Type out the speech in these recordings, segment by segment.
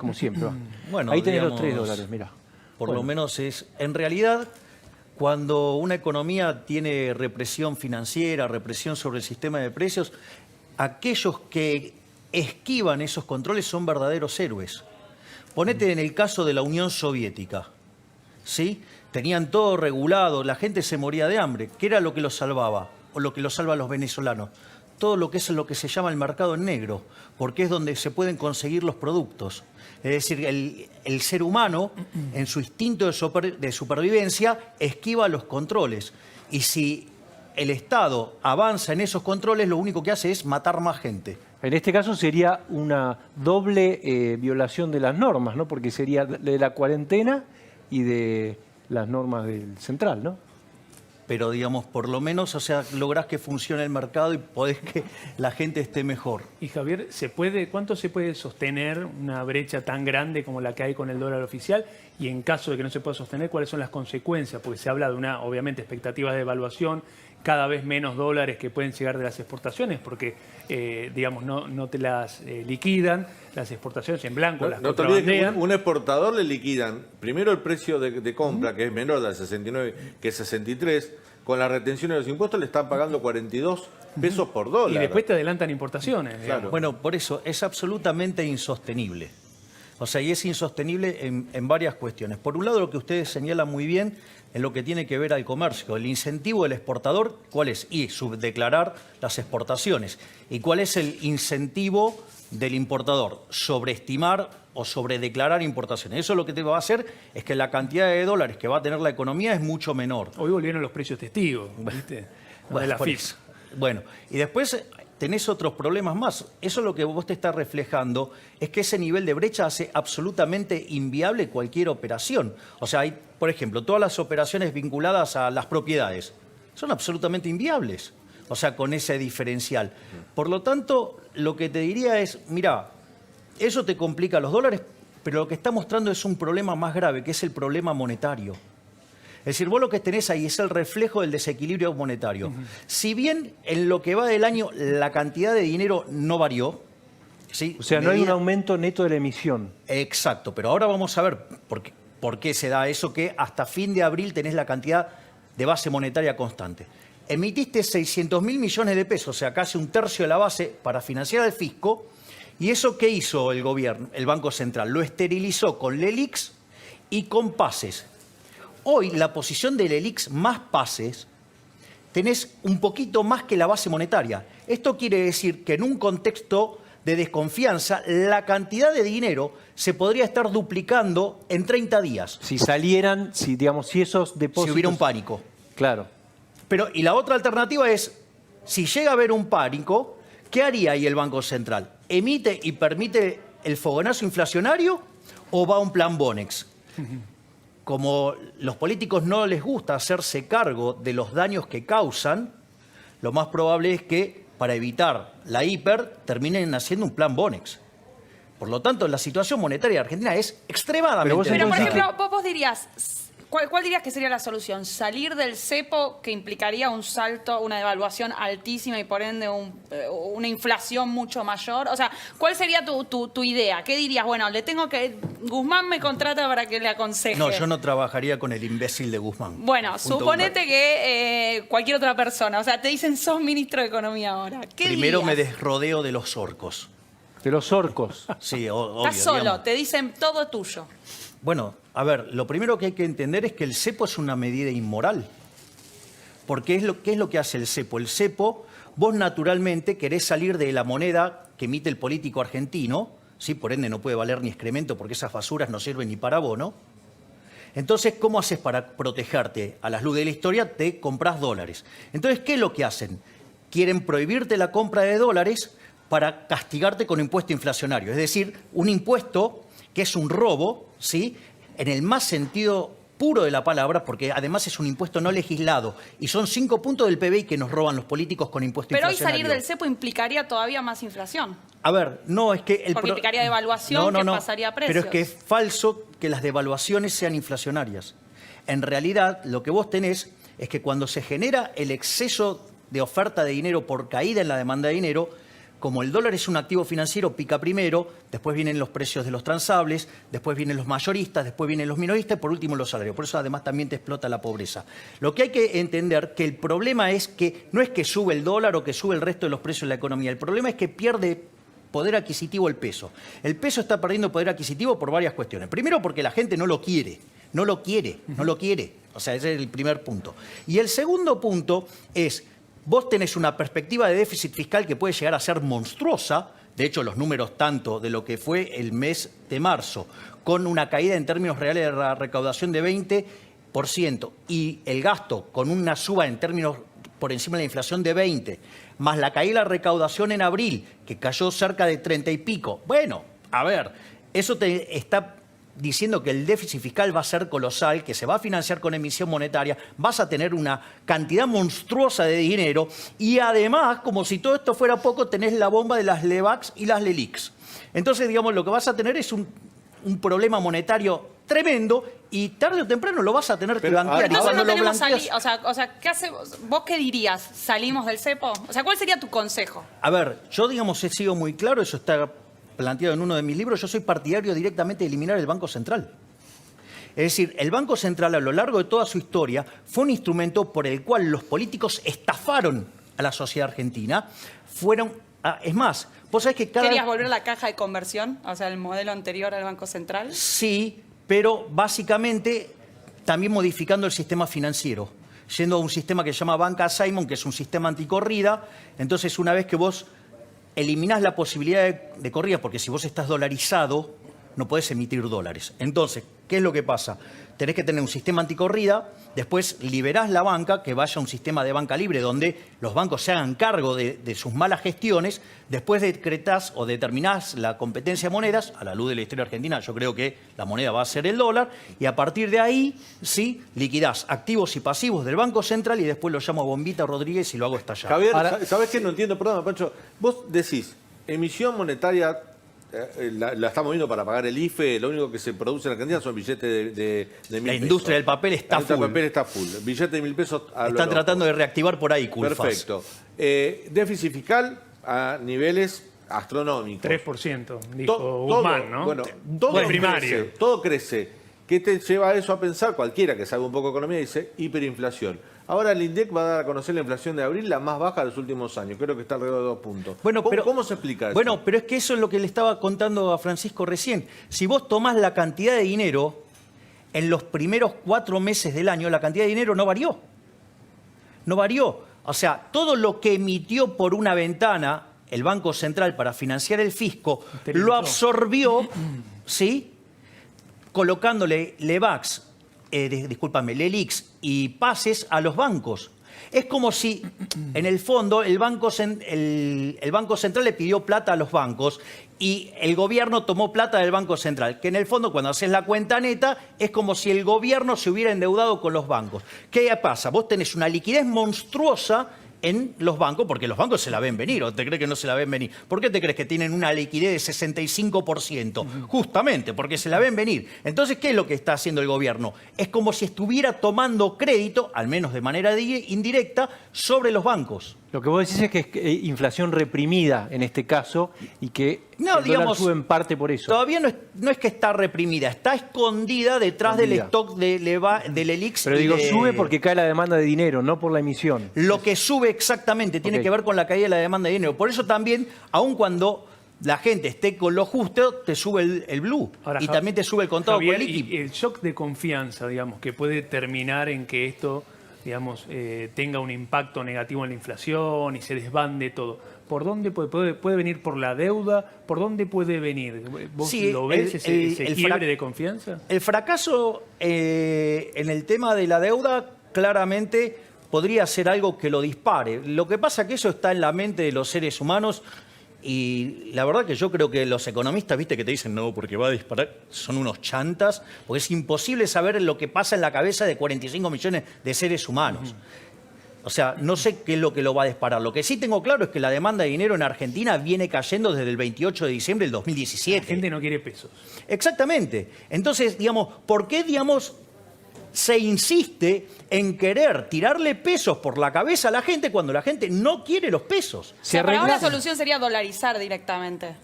como siempre. Bueno, ahí tenés digamos, los $3, mirá. Por lo menos es... En realidad, cuando una economía tiene represión financiera, represión sobre el sistema de precios, aquellos que esquivan esos controles son verdaderos héroes. Ponete en el caso de la Unión Soviética, ¿sí? Tenían todo regulado, la gente se moría de hambre. ¿Qué era lo que los salvaba? O lo que los salva a los venezolanos. Todo lo que es lo que se llama el mercado en negro, porque es donde se pueden conseguir los productos. Es decir, el ser humano, en su instinto de supervivencia, esquiva los controles. Y si el Estado avanza en esos controles, lo único que hace es matar más gente. En este caso sería una doble violación de las normas, ¿no? Porque sería de la cuarentena y de las normas del central, ¿no? Pero, digamos, por lo menos, o sea, lográs que funcione el mercado y podés que la gente esté mejor. Y Javier, ¿cuánto se puede sostener una brecha tan grande como la que hay con el dólar oficial? Y en caso de que no se pueda sostener, ¿cuáles son las consecuencias? Porque se habla de una, obviamente, expectativas de devaluación, cada vez menos dólares que pueden llegar de las exportaciones, porque, digamos, no te las liquidan, las exportaciones en blanco, las No te olvides que contrabandean. un exportador le liquidan primero el precio de compra, que es menor del 69, que es 63, con la retención de los impuestos le están pagando 42 pesos por dólar. Y después te adelantan importaciones. Claro. Bueno, por eso es absolutamente insostenible. O sea, y es insostenible en varias cuestiones. Por un lado, lo que ustedes señalan muy bien en lo que tiene que ver al comercio. El incentivo del exportador, ¿cuál es? Y subdeclarar las exportaciones. ¿Y cuál es el incentivo del importador? Sobreestimar o sobredeclarar importaciones. Eso lo que te va a hacer es que la cantidad de dólares que va a tener la economía es mucho menor. Hoy volvieron los precios testigos, ¿viste? No de la por FIP. eso. Bueno, y después tenés otros problemas más. Eso lo que vos te estás reflejando es que ese nivel de brecha hace absolutamente inviable cualquier operación. O sea, hay, por ejemplo, todas las operaciones vinculadas a las propiedades son absolutamente inviables. O sea, con ese diferencial. Por lo tanto, lo que te diría es, mira, eso te complica los dólares, pero lo que está mostrando es un problema más grave, que es el problema monetario. Es decir, vos lo que tenés ahí es el reflejo del desequilibrio monetario. Si bien en lo que va del año la cantidad de dinero no varió, ¿sí? O sea, no hay un aumento neto de la emisión. Exacto, pero ahora vamos a ver por qué se da eso, que hasta fin de abril tenés la cantidad de base monetaria constante. Emitiste 600.000 millones de pesos, o sea, casi un tercio de la base para financiar al fisco. ¿Y eso qué hizo el gobierno, el Banco Central? Lo esterilizó con LELIQs y con pases. Hoy la posición del LELIQs más pases tenés un poquito más que la base monetaria. Esto quiere decir que en un contexto de desconfianza la cantidad de dinero se podría estar duplicando en 30 días. Si salieran, digamos, si esos depósitos... Si hubiera un pánico. Claro. Pero, y la otra alternativa es, si llega a haber un pánico, ¿qué haría ahí el Banco Central? ¿Emite y permite el fogonazo inflacionario o va a un plan Bonex? Como los políticos no les gusta hacerse cargo de los daños que causan, lo más probable es que, para evitar la hiper, terminen haciendo un plan Bonex. Por lo tanto, la situación monetaria de Argentina es extremadamente... Pero, por ejemplo, vos dirías... ¿Cuál dirías que sería la solución? ¿Salir del cepo, que implicaría un salto, una devaluación altísima y por ende una inflación mucho mayor? O sea, ¿cuál sería tu idea? ¿Qué dirías? Bueno, Guzmán me contrata para que le aconseje. No, yo no trabajaría con el imbécil de Guzmán. Bueno, suponete que cualquier otra persona, o sea, te dicen sos ministro de Economía ahora. ¿Qué Primero dirías? me desrodeo de los orcos. De los orcos. Sí, obvio. Estás solo, digamos. te dicen todo tuyo. Bueno, a ver, lo primero que hay que entender es que el cepo es una medida inmoral. Porque ¿qué es lo que hace el cepo? El cepo, vos naturalmente querés salir de la moneda que emite el político argentino, ¿sí? Por ende no puede valer ni excremento porque esas basuras no sirven ni para abono. Entonces, ¿cómo haces para protegerte? A la luz de la historia te compras dólares. Entonces, ¿qué es lo que hacen? Quieren prohibirte la compra de dólares para castigarte con impuesto inflacionario. Es decir, un impuesto que es un robo, ¿sí? En el más sentido puro de la palabra, porque además es un impuesto no legislado. Y son 5 puntos del PBI que nos roban los políticos con impuesto Pero hoy inflacionario. salir del cepo implicaría todavía más inflación. A ver, no, es que... Porque implicaría devaluación que pasaría a precios. Pero es que es falso que las devaluaciones sean inflacionarias. En realidad, lo que vos tenés es que cuando se genera el exceso de oferta de dinero por caída en la demanda de dinero, como el dólar es un activo financiero, pica primero, después vienen los precios de los transables, después vienen los mayoristas, después vienen los minoristas y por último los salarios. Por eso además también te explota la pobreza. Lo que hay que entender que el problema es que no es que sube el dólar o que sube el resto de los precios de la economía. El problema es que pierde poder adquisitivo el peso. El peso está perdiendo poder adquisitivo por varias cuestiones. Primero porque la gente no lo quiere. No lo quiere. O sea, ese es el primer punto. Y el segundo punto es, vos tenés una perspectiva de déficit fiscal que puede llegar a ser monstruosa. De hecho, los números tanto de lo que fue el mes de marzo, con una caída en términos reales de la recaudación de 20%, y el gasto con una suba en términos por encima de la inflación de 20%, más la caída de la recaudación en abril, que cayó cerca de 30 y pico. Bueno, a ver, eso te está diciendo que el déficit fiscal va a ser colosal, que se va a financiar con emisión monetaria, vas a tener una cantidad monstruosa de dinero y además, como si todo esto fuera poco, tenés la bomba de las LEVAX y las LELIQs. Entonces, digamos, lo que vas a tener es un problema monetario tremendo y tarde o temprano lo vas a tener que banquear. Y Entonces cuando no lo tenemos blanqueas... o sea, ¿qué hace, vos qué dirías? ¿Salimos del cepo? O sea, ¿cuál sería tu consejo? A ver, yo, digamos, he sido muy claro, eso está planteado en uno de mis libros, yo soy partidario directamente de eliminar el Banco Central. Es decir, el Banco Central a lo largo de toda su historia fue un instrumento por el cual los políticos estafaron a la sociedad argentina. Es más, vos sabés que cada... ¿Querías volver a la caja de conversión? O sea, el modelo anterior al Banco Central. Sí, pero básicamente también modificando el sistema financiero, yendo a un sistema que se llama Banca Simon, que es un sistema anticorrida. Entonces, una vez que vos eliminás la posibilidad de corrida, porque si vos estás dolarizado, no podés emitir dólares. Entonces, ¿qué es lo que pasa? Tenés que tener un sistema anticorrida, después liberás la banca, que vaya a un sistema de banca libre, donde los bancos se hagan cargo de sus malas gestiones, después decretás o determinás la competencia de monedas, a la luz de la historia argentina, yo creo que la moneda va a ser el dólar, y a partir de ahí, sí, liquidás activos y pasivos del Banco Central y después lo llamo Bombita Rodríguez y lo hago estallar. Javier, ¿sabés qué? No entiendo, perdón, Pancho. Vos decís, emisión monetaria la estamos viendo para pagar el IFE, lo único que se produce en Argentina son billetes de 1.000 pesos. La industria del papel está full. La industria del papel está full. Billetes de 1.000 pesos a Están tratando de reactivar por ahí, Culfas. Perfecto. Déficit fiscal a niveles astronómicos. 3%, dijo Guzmán, ¿no? Bueno, primario. Todo crece. ¿Qué te lleva a eso a pensar? Cualquiera que sabe un poco de economía dice hiperinflación. Ahora el INDEC va a dar a conocer la inflación de abril, la más baja de los últimos años. Creo que está alrededor de 2 puntos. Bueno, ¿Cómo se explica eso? Bueno, pero es que eso es lo que le estaba contando a Francisco recién. Si vos tomás la cantidad de dinero, en los primeros 4 meses del año, la cantidad de dinero no varió. No varió. O sea, todo lo que emitió por una ventana el Banco Central para financiar el fisco, lo absorbió, ¿sí?, colocándole LEVAX, LELIQs y pases a los bancos. Es como si, en el fondo, el Banco Central le pidió plata a los bancos y el gobierno tomó plata del Banco Central, que en el fondo, cuando haces la cuenta neta, es como si el gobierno se hubiera endeudado con los bancos. ¿Qué pasa? Vos tenés una liquidez monstruosa en los bancos, porque los bancos se la ven venir, ¿o te crees que no se la ven venir? ¿Por qué te crees que tienen una liquidez de 65%? Justamente, porque se la ven venir. Entonces, ¿qué es lo que está haciendo el gobierno? Es como si estuviera tomando crédito, al menos de manera indirecta, sobre los bancos. Lo que vos decís es que es inflación reprimida en este caso y que el dólar sube en parte por eso. Todavía no es que está reprimida, está escondida detrás del stock de LELIQs. Pero digo, sube porque cae la demanda de dinero, no por la emisión. Lo que sube exactamente tiene que ver con la caída de la demanda de dinero. Por eso también, aun cuando la gente esté con lo justo, te sube el blue. Ahora, y también te sube el contado Javier, con líquido. Y el shock de confianza, digamos, que puede terminar en que esto, digamos, tenga un impacto negativo en la inflación y se desbande todo. ¿Por dónde puede venir? ¿Por la deuda? ¿Por dónde puede venir? ¿Vos lo ves ese quiebre de confianza? El fracaso en el tema de la deuda claramente podría ser algo que lo dispare. Lo que pasa es que eso está en la mente de los seres humanos y la verdad que yo creo que los economistas, viste, que te dicen no, porque va a disparar, son unos chantas, porque es imposible saber lo que pasa en la cabeza de 45 millones de seres humanos. O sea, no sé qué es lo que lo va a disparar. Lo que sí tengo claro es que la demanda de dinero en Argentina viene cayendo desde el 28 de diciembre del 2017. La gente no quiere pesos. Exactamente. Entonces, digamos, ¿por qué, digamos, se insiste en querer tirarle pesos por la cabeza a la gente cuando la gente no quiere los pesos. O sea, para vos la solución sería dolarizar directamente.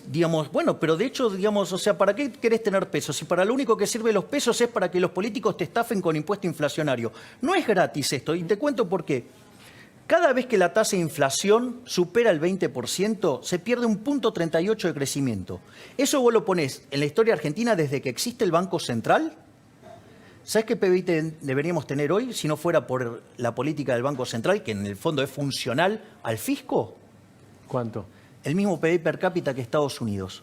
Digamos, bueno, pero de hecho, digamos, o sea, ¿para qué querés tener pesos? Si para lo único que sirven los pesos es para que los políticos te estafen con impuesto inflacionario. No es gratis esto, y te cuento por qué. Cada vez que la tasa de inflación supera el 20%, se pierde un 0,38 de crecimiento. Eso vos lo ponés en la historia argentina desde que existe el Banco Central. ¿Sabés qué PBI deberíamos tener hoy si no fuera por la política del Banco Central, que en el fondo es funcional al fisco? ¿Cuánto? El mismo PBI per cápita que Estados Unidos.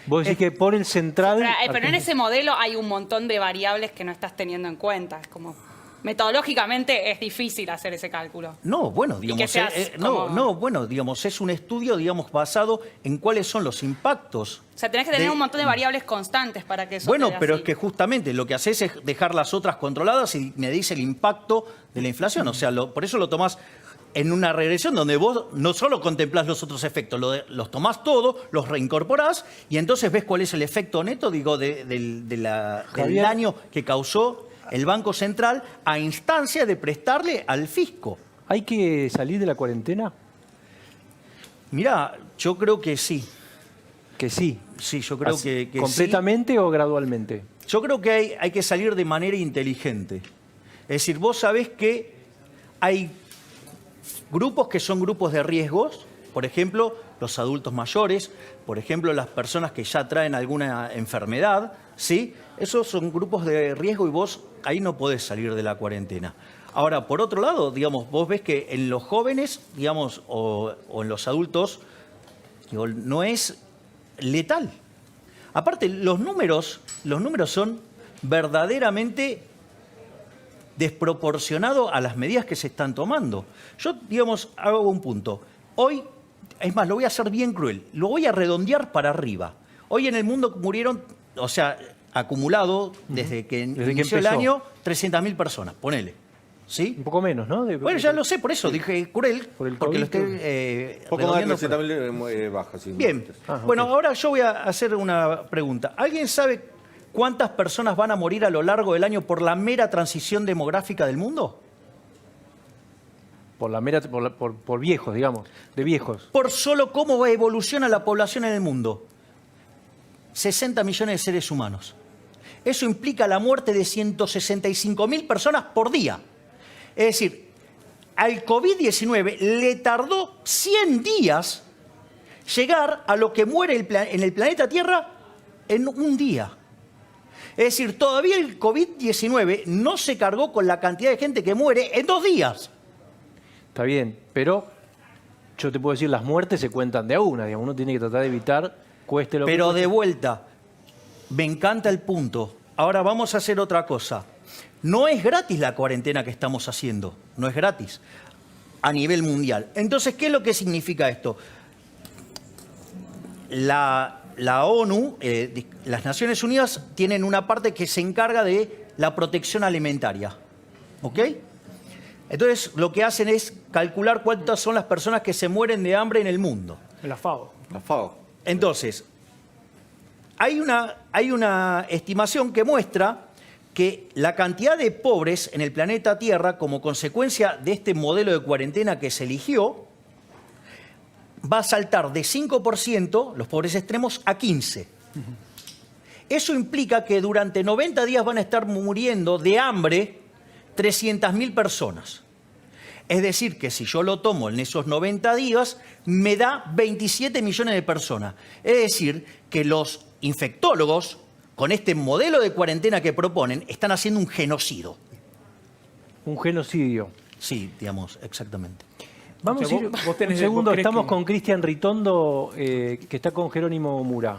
Vos decís que por el central... Pero en ese modelo hay un montón de variables que no estás teniendo en cuenta. Es como, metodológicamente es difícil hacer ese cálculo. No, bueno, digamos, bueno, digamos, es un estudio, digamos, basado en cuáles son los impactos. O sea, tenés que tener un montón de variables constantes para que eso Bueno, quede pero así. es que justamente lo que haces es dejar las otras controladas y medís el impacto de la inflación. O sea, por eso lo tomás en una regresión donde vos no solo contemplás los otros efectos, los tomás todos, los reincorporás y entonces ves cuál es el efecto neto, digo, del daño que causó el Banco Central a instancia de prestarle al fisco. ¿Hay que salir de la cuarentena? Mirá, yo creo que sí. Que sí. Sí, yo creo que ¿Completamente sí. o gradualmente? Yo creo que hay que salir de manera inteligente. Es decir, vos sabés que hay grupos que son grupos de riesgos, por ejemplo, los adultos mayores, por ejemplo, las personas que ya traen alguna enfermedad, ¿sí? Esos son grupos de riesgo y vos ahí no podés salir de la cuarentena. Ahora, por otro lado, digamos, vos ves que en los jóvenes, digamos, o en los adultos, digo, no es letal. Aparte, los números son verdaderamente desproporcionados a las medidas que se están tomando. Yo, digamos, hago un punto. Hoy, es más, lo voy a hacer bien cruel, lo voy a redondear para arriba. Hoy en el mundo murieron, o sea, acumulado desde que inició el año, 300.000 personas, ponele. ¿Sí? Un poco menos, ¿no? Bueno, ya lo sé, por eso dije cruel, Por el porque lo COVID, estoy Poco más de redondeando. 300.000 bajas. Sí. Bien, Ah, bueno, ok. ahora yo voy a hacer una pregunta. ¿Alguien sabe cuántas personas van a morir a lo largo del año por la mera transición demográfica del mundo? Por viejos, digamos, de viejos. Por solo cómo evoluciona la población en el mundo. 60 millones de seres humanos. Eso implica la muerte de 165.000 personas por día. Es decir, al COVID-19 le tardó 100 días llegar a lo que muere en el planeta Tierra en un día. Es decir, todavía el COVID-19 no se cargó con la cantidad de gente que muere en 2 días. Está bien, pero yo te puedo decir, las muertes se cuentan de a una, digamos, uno tiene que tratar de evitar, cueste lo que Pero cueste. de vuelta, me encanta el punto. Ahora vamos a hacer otra cosa. No es gratis la cuarentena que estamos haciendo, no es gratis a nivel mundial. Entonces, ¿qué es lo que significa esto? La ONU, las Naciones Unidas, tienen una parte que se encarga de la protección alimentaria. ¿Ok? Entonces, lo que hacen es calcular cuántas son las personas que se mueren de hambre en el mundo. La FAO. La FAO. Entonces, hay una estimación que muestra que la cantidad de pobres en el planeta Tierra, como consecuencia de este modelo de cuarentena que se eligió, va a saltar de 5%, los pobres extremos, a 15%. Eso implica que durante 90 días van a estar muriendo de hambre 300.000 personas. Es decir, que si yo lo tomo en esos 90 días, me da 27 millones de personas. Es decir, que los infectólogos, con este modelo de cuarentena que proponen, están haciendo un genocidio. Un genocidio. Sí, digamos, exactamente. Vamos O sea, a ir vos un tenés- segundo, vos crees estamos que- con Cristian Ritondo, que está con Jerónimo Mura.